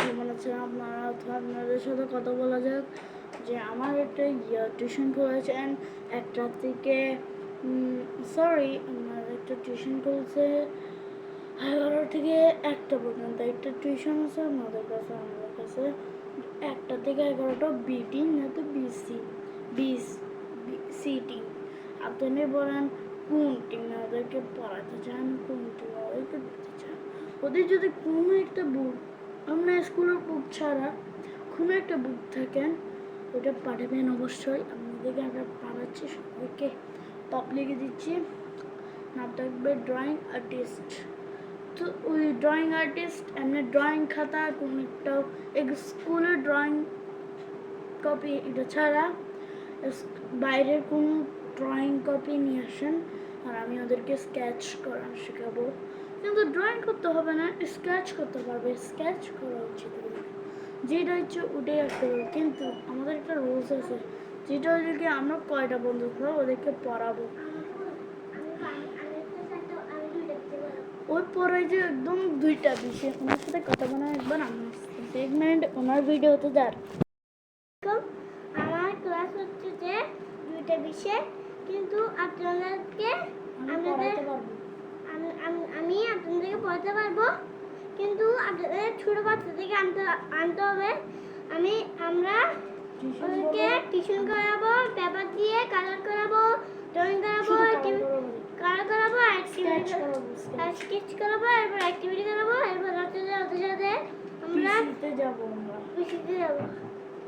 কেমন আছেন আপনারা? আপনাদের সাথে কথা বলা যাক যে আমার একটা টিউশন করেছেন একটা থেকে আমার একটা টিউশন করেছে 11 থেকে 1টা পর্যন্ত। একটা টিউশন আছে আমাদের কাছে 1টা থেকে 11টা বিটি না তো সিটি। আপনি বলেন কোন টিমে ওদেরকে পড়াতে চান, কোন টিমে ওদেরকে দিতে চান। ওদের যদি কোনো একটা বুক, আমরা স্কুলের বুক ছাড়া কোনো একটা বুক থাকেন ওটা পাঠাবেন অবশ্যই। আপনাদেরকে আমরা পাঠাচ্ছি, সবাইকে পাবলিকে দিচ্ছি। নাম থাকবে ড্রয়িং আর্টিস্ট। তো ওই ড্রয়িং আর্টিস্ট এমনি ড্রয়িং খাতা কোনো একটা স্কুলের ড্রয়িং কপি এটা ছাড়া বাইরের কোনো ড্রয়িং কপি নিয়ে আসেন, আর আমি ওদেরকে স্কেচ করা শেখাবো। কিন্তু ড্রয়িং করতে হবে না, স্কেচ করতে পারবে, স্কেচ করা উচিত। যেটা হচ্ছে ওটাই আঁকতে পারবে, কিন্তু আমাদের একটা রুলস আছে, যেটা ওদেরকে আমরা কয়টা বন্ধু করবো ওদেরকে পড়াবো। ওই পরে যে একদম 2টা বিষয় ওনার সাথে কথা বলা একবার আমার সেগমেন্ট ওনার ভিডিওতে যার আমার ক্লাস হচ্ছে যে 2টা বিষয়, কিন্তু আপনাদেরকে আমি আপনাদেরকে পড়াতে পারবো, কিন্তু আপনাদের ছোট বাচ্চা থেকে আনতে হবে। আমরা ওদেরকে টিউশন করাবো, পেপার দিয়ে কালার করাবো, ড্রয়িং করাবো, কালার করাবো, স্কেচ করাবো, এরপর অ্যাক্টিভিটি করাবো, এরপর ওদের সাথে আমরা পিসিতে যাবো।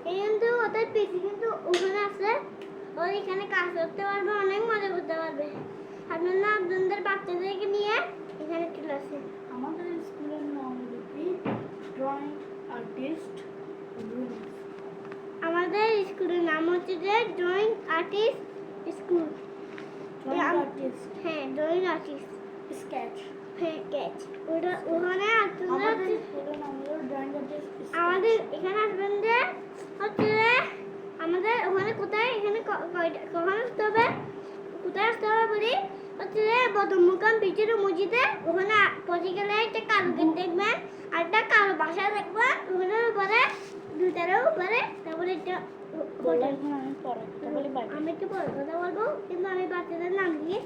কিন্তু ওদের পিসি কিন্তু ওখানে আছে, ওরা এখানে কাজ করতে পারবে, অনেক মজা করতে পারবে। আপনারা আপনাদের বাচ্চাদেরকে নিয়ে এখানে চলে আসেন। আমাদের স্কুলের নাম ড্রয়িং আর্টিস্ট। আমাদের স্কুলের নাম হচ্ছে যে ড্রয়িং আর্টিস্ট স্কুল। হ্যাঁ, ড্রয়িং আর্টিস্ট স্কেচ। হ্যাঁ, স্কেচ। ওখানে আমাদের এখানে আসবেন যে হচ্ছে আমাদের ওখানে কোথায়, এখানে কখন আসতে হবে, কোথায় আসতে হবে বলি হচ্ছে যে বদমুকাম পিচের মসজিদে, ওখানে পৌঁছে গেলে একটা কালো গেট দেখবেন, আর একটা কালো বাসা দেখবেন, ওখানের উপরে 2টার উপরে, তারপরে একটা আমি একটু পরে কথা বলবো, কিন্তু আমি বাচ্চাদের নাম দিয়ে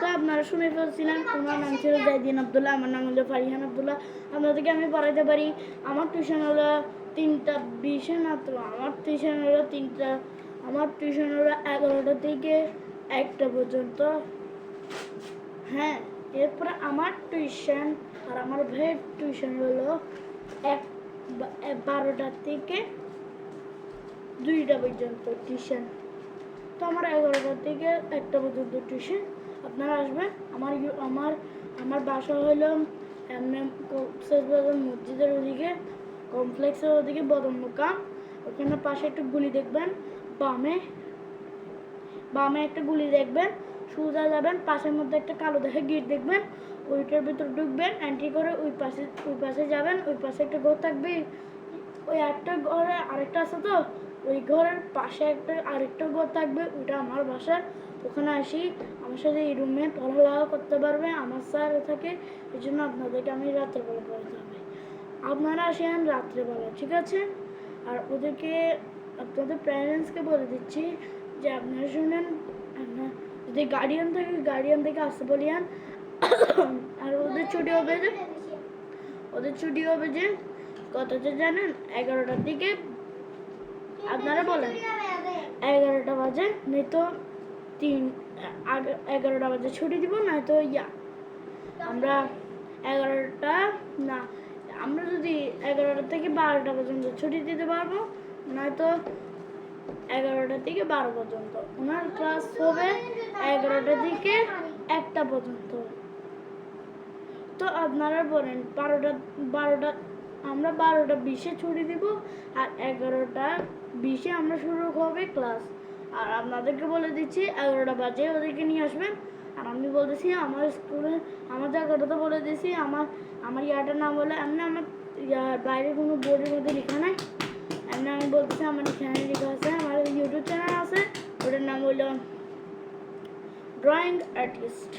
তো আপনারা শুনে ফেলছিলেন, তোমার নাম ছিল জাইদিন আব্দুল্লাহ, আমার নাম হলো ফারিহান আব্দুল্লাহ। আপনাদেরকে আমি পড়াইতে পারি। আমার টিউশন হলো 3টা বিষয় মাত্র। আমার টিউশন হলো 11টা থেকে 1টা পর্যন্ত। হ্যাঁ, এরপরে আমার টিউশন আর আমার ভাইয়ের টিউশন হলো 12টা থেকে 2টা পর্যন্ত টিউশন। তো আমার 11টা থেকে 1টা পর্যন্ত টিউশন। আপনারা আসবেন। আমার বাসা হলো মসজিদের ওদিকে, কমপ্লেক্সের ওদিকে বদমুকাম। ওখানে পাশে একটা গুলি দেখবেন, বামে একটা গুলি দেখবেন, সোজা যাবেন, পাশের মধ্যে একটা কালো দেখে গেট দেখবেন, ওইটার ভিতর ঢুকবেন, এন্ট্রি করে ওই পাশে যাবেন, ওই পাশে একটা ঘর থাকবে, ওই একটা ঘরে আরেকটা আছে, তো ওই ঘরের পাশে আরেকটা ঘর থাকবে, ওইটা আমার বাসা। ওখানে আসি, আমার সাথে এই রুমে পড়ালেখা করতে পারবে। আমার স্যার থাকে, এই জন্য আপনাদেরকে আমি রাত্রেবেলা পড়াতে হবে। আপনারা আসেন রাত্রেবেলা, ঠিক আছে? আর ওদেরকে আপনাদের প্যারেন্টসকে বলে দিচ্ছি যে আপনারা শুনেন, যদি গার্ডিয়ান থেকে আসতে বলিয়ান। আর ওদের ছুটি হবে যে কতটা জানেন? 11টার দিকে। আপনারা বলেন 11টা বাজে, নয়তো 11টা বাজে ছুটি দিব, নয়তো আমরা 11টা না, আমরা যদি 11টা থেকে 12টা পর্যন্ত ছুটি দিতে পারবো, নয়তো 11টা থেকে 12 পর্যন্ত। ওনার ক্লাস হবে 11টা থেকে 1টা পর্যন্ত। তো আপনারা বলেন 12টা আমরা 12টা 20-এ ছুটি দিব, আর 11টা 20-এ আমরা শুরু হবে ক্লাস। আর আপনাদেরকে বলে দিচ্ছি 11টা বাজে ওদেরকে নিয়ে আসবেন। আর আমি বলতেছি আমার স্কুলে আমার জায়গাটা বলে দিয়েছি, আমার ইয়াটার নাম বলে এমনি আমার বাইরে কোনো বোর্ডের মধ্যে লেখা নাই, এমনি আমি বলতেছি আমার এখানে লেখা আছে। আমার ইউটিউব চ্যানেল আছে, ওটার নাম হলো ড্রয়িং আর্টিস্ট।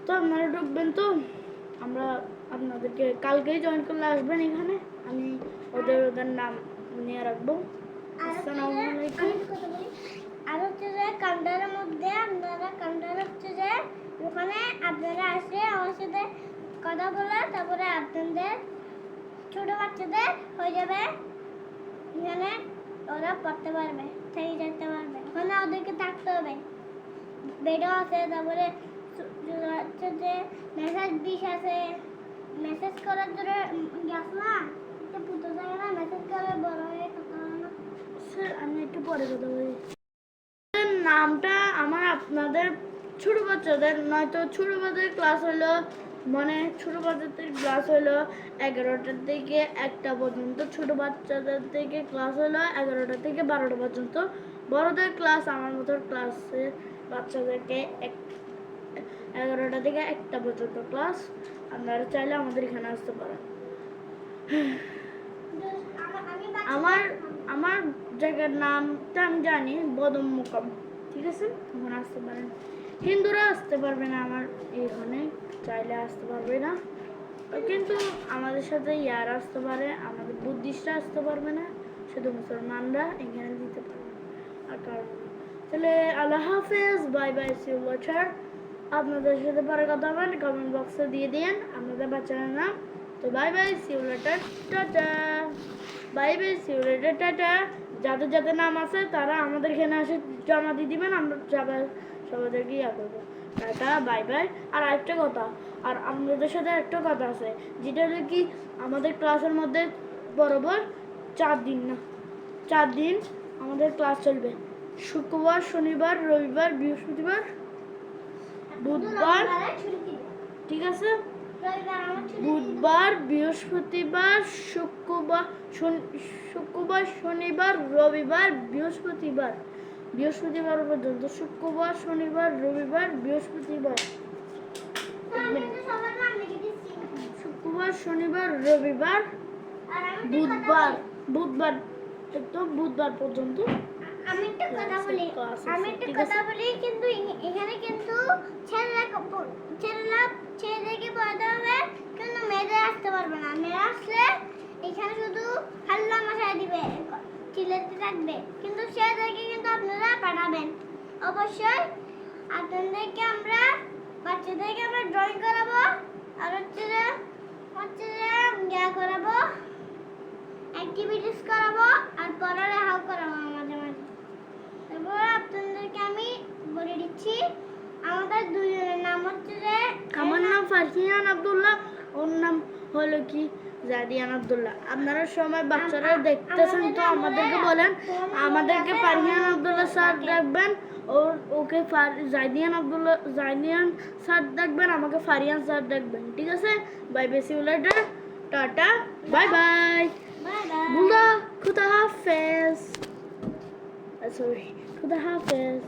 তো আপনারা ঢুকবেন। তো আমরা আপনাদেরকে কালকেই জয়েন করলে আসবেন এখানে, আমি ওদের নাম নিয়ে রাখবো। আসসালামু আলাইকুম। আর হচ্ছে যে কাউন্টারের মধ্যে আপনারা কাউন্টার হচ্ছে যে ওখানে আপনারা আসে আমার সাথে কথা বলে তারপরে আপনাদের ছোট বাচ্চাদের হয়ে যাবে এখানে ওরা পড়তে পারবে থেকে যেতে পারবে ওখানে ওদেরকে থাকতে হবে বেডও আছে তারপরে হচ্ছে যে মেসেজ বিশ আছে মেসেজ করার জন্য গ্যাস না একটা পুতো যায় না মেসেজ করে বড় হয়ে কথা হয় না স্যার আমি একটু পরে কথা বলি। নামটা আমার আপনাদের ছোট বাচ্চাদের নয়তো ছোট বাচ্চাদের ক্লাস হলো মানে ছোট বাচ্চাদের ক্লাস হলো 11টার থেকে 1টা পর্যন্ত, ছোট বাচ্চাদের থেকে ক্লাস হলো 11টা থেকে 12টা পর্যন্ত, বড়দের ক্লাস আমার মতো ক্লাসের বাচ্চাদেরকে 11টা থেকে 1টা পর্যন্ত ক্লাস। আপনারা চাইলে আমাদের এখানে আসতে পারেন। আমার আমার জায়গার নামটা আমি জানি বদম মুকাম, ঠিক আছে? ওখানে আসতে পারেন। হিন্দুরা আসতে পারবে না আমার এখানে, চাইলে আসতে পারবে না, কিন্তু আমাদের সাথে ইয়ার আসতে পারে, আমাদের বুদ্ধিস্টরা আসতে পারবে না, শুধু মুসলমানরা এখানে দিতে পারবে। আর কারণ তাহলে আল্লাহ হাফেজ, bye bye, see you later. আপনাদের সাথে পরে কথা হবেন, কমেন্ট বক্সে দিয়ে দিন আপনাদের বাচ্চার নাম। তো bye bye, see you later, tata. Bye bye, see you later, tata. যাদের যাদের নাম আছে তারা আমাদের এখানে এসে জমা দিয়ে দিবেন, আমরা সবাইদেরকে ইয়া করবো। Tata, bye by. আর আরেকটা কথা, আর আপনাদের সাথে একটা কথা আছে, যেটা হলো কি আমাদের ক্লাসের মধ্যে বরাবর 4 দিন না 4 দিন আমাদের ক্লাস চলবে। শুক্রবার, শনিবার, রবিবার, বৃহস্পতিবার, বুধবার, ঠিক আছে? বুধবার, বৃহস্পতিবার, শুক্রবার, শনিবার, রবিবার, বৃহস্পতিবার পর্যন্ত, শুক্রবার, শনিবার, রবিবার, বৃহস্পতিবার, শুক্রবার, শনিবার, রবিবার, বুধবার একদম বুধবার পর্যন্ত। আমি একটা কথা বলি কিন্তু এখানে কিন্তু ছেলেদেরকে পড়াতে হবে কিন্তু মেয়েদের আসতে পারবে না। মেয়েরা আসলে এখানে শুধু হাল্লা মশাই দিবে, চিল্লাতে থাকবে, কিন্তু ছেলেদেরকে কিন্তু আপনারা পাঠাবেন। অবশ্যই আপনাদেরকে বাচ্চাদেরকে আমরা ড্রয়িং করাবো আর হচ্ছে ইয়া করাবো, অ্যাক্টিভিটিস করাবো আর পড়ালেখাও করাবো মাঝে মাঝে। তারপর আপনাদেরকে আমি বলে দিচ্ছি আমাদের দুজনের নাম হচ্ছে যে, আমার নাম ফারহিয়ান আব্দুল্লাহ, ওর নাম হলো কি জাদিয়ান আব্দুল্লাহ। আপনারা সময় বাচ্চারা দেখতেছেন তো আমাদেরকে বলেন, আমাদেরকে ফারহিয়ান আব্দুল্লাহ স্যার ডাকবেন, ওকে জাদিয়ান স্যার ডাকবেন, আমাকে ফারিয়ান স্যার ডাকবেন, ঠিক আছে? Bye bye, see you later, tata, bye bye. খুদা হাফেজ, সরি, খুদা হাফেজ।